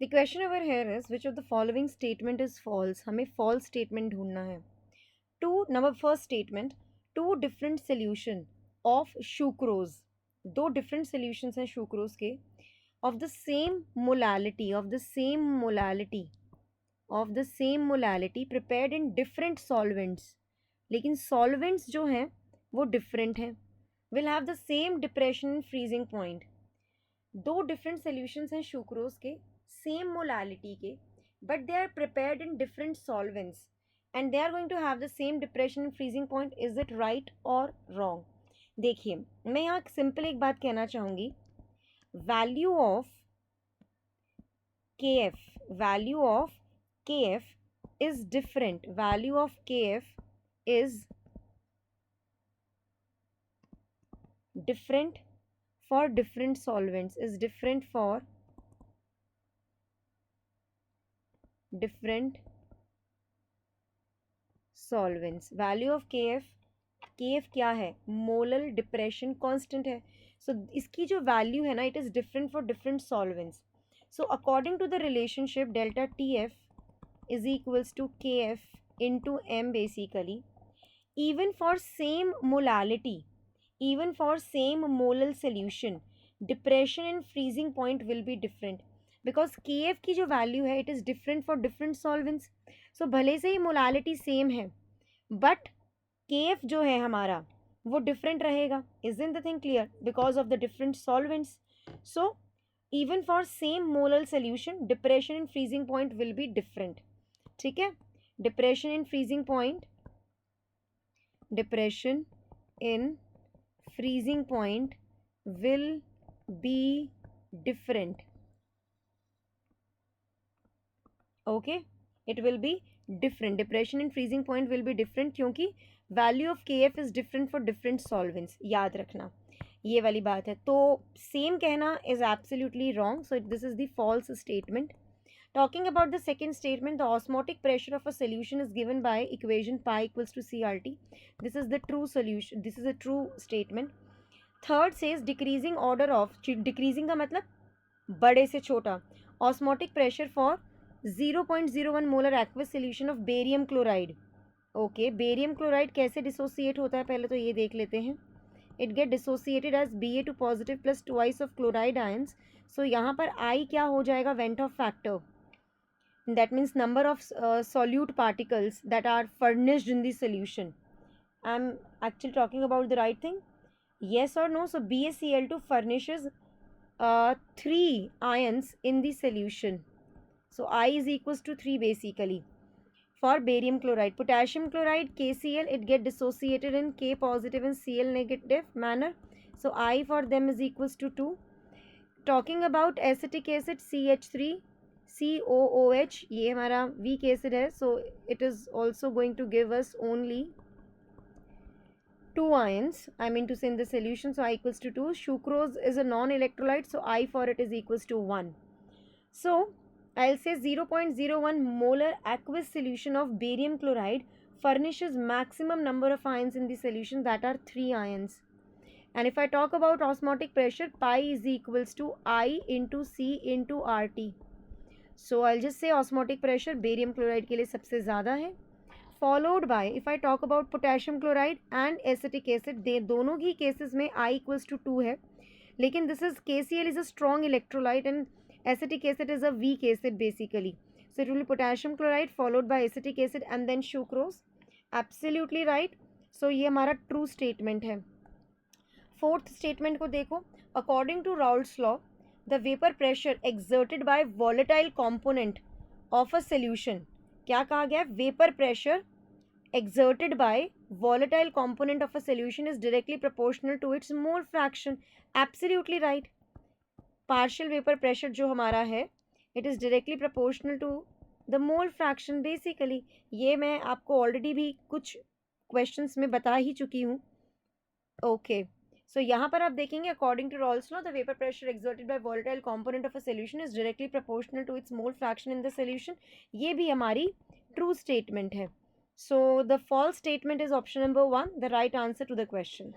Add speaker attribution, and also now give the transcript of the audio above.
Speaker 1: The question over here is which of the following statement is false. हमें false statement ढूंढना है. Two number first statement, two different solution of sucrose. दो different solutions हैं sucrose के of the same molality prepared in different solvents. लेकिन solvents जो हैं वो डिफरेंट हैं. Will have the same depression and freezing point. दो डिफरेंट सोल्यूशंस हैं सुक्रोज के सेम मोलालिटी के, but they are prepared in different solvents and they are going to have the same depression and freezing point. Is it right or wrong? देखिए, मैं यहाँ simple एक बात कहना चाहूँगी. Value of K F is different. Value of K F is different for different solvents, is different for different solvents. Value of kf क्या है? Molar depression constant है. सो इसकी जो वैल्यू है ना, it is different for different solvents. So according to the relationship delta T F is equals to K F into M basically, even for same molar solution, depression and freezing point will be different because kf की जो value है, it is different for different solvents. so भले से ही molality same है, but kf जो है हमारा वो डिफरेंट रहेगा. isn't the thing clear? because of the different solvents. so even for same molar solution, depression and freezing point will be different. ठीक है? depression in freezing point will be different. okay, it will be different. depression and freezing point will be different क्योंकि value of kf is different for different solvents. याद रखना ये वाली बात है. तो सेम कहना is absolutely wrong. so this is the false statement. Talking about the second statement, the osmotic pressure of a solution is given by equation pi equals to CRT. This is the true solution. This is a true statement. Third says decreasing order of, decreasing का मतलब बड़े से छोटा, osmotic pressure for 0.01 molar aqueous solution of barium chloride. Okay, barium chloride कैसे dissociate होता है पहले तो ये देख लेते हैं. It get dissociated as Ba2 positive plus twice of chloride ions. So यहाँ पर I क्या हो जाएगा? Vent Hoff factor. That means number of solute particles that are furnished in the solution. I'm actually talking about the right thing. Yes or no? So BaCl2 furnishes 3 ions in the solution. So I is equals to 3 basically. For barium chloride, potassium chloride, KCl, it get dissociated in K positive and Cl negative manner. So I for them is equals to 2. Talking about acetic acid, CH3, COOH, ये हमारा weak acid है. So it is also going to give us only 2 ions. I mean to say in the solution. So I equals to 2. Sucrose is a non-electrolyte. So I for it is equals to 1. So I'll say 0.01 molar aqueous solution of barium chloride furnishes maximum number of ions in the solution, that are 3 ions. And if I talk about osmotic pressure, pi is equals to I into C into RT. So I'll just say osmotic pressure barium chloride के लिए सबसे ज़्यादा है, followed by if I talk about potassium chloride and acetic acid, दे दोनों ही cases में I equals to 2 है. लेकिन this is KCl is a strong electrolyte and acetic acid is a weak acid basically. So it will be potassium chloride followed by acetic acid and then sucrose. Absolutely right. So ये हमारा true statement है. Fourth statement को देखो. According to Raoult's law, the vapor pressure exerted by volatile component of a solution, क्या कहा गया? vapor pressure exerted by volatile component of a solution is directly proportional to its mole fraction. Absolutely right. partial vapor pressure जो हमारा है, it is directly proportional to the mole fraction basically. ये मैं आपको already भी कुछ questions में बता ही चुकी हूँ. okay. So यहाँ पर आप देखेंगे according to Raoult's law, the vapor pressure exerted by volatile component of a solution is directly proportional to its mole fraction in the solution. ये भी हमारी true statement है. So the false statement is option number 1, the right answer to the question.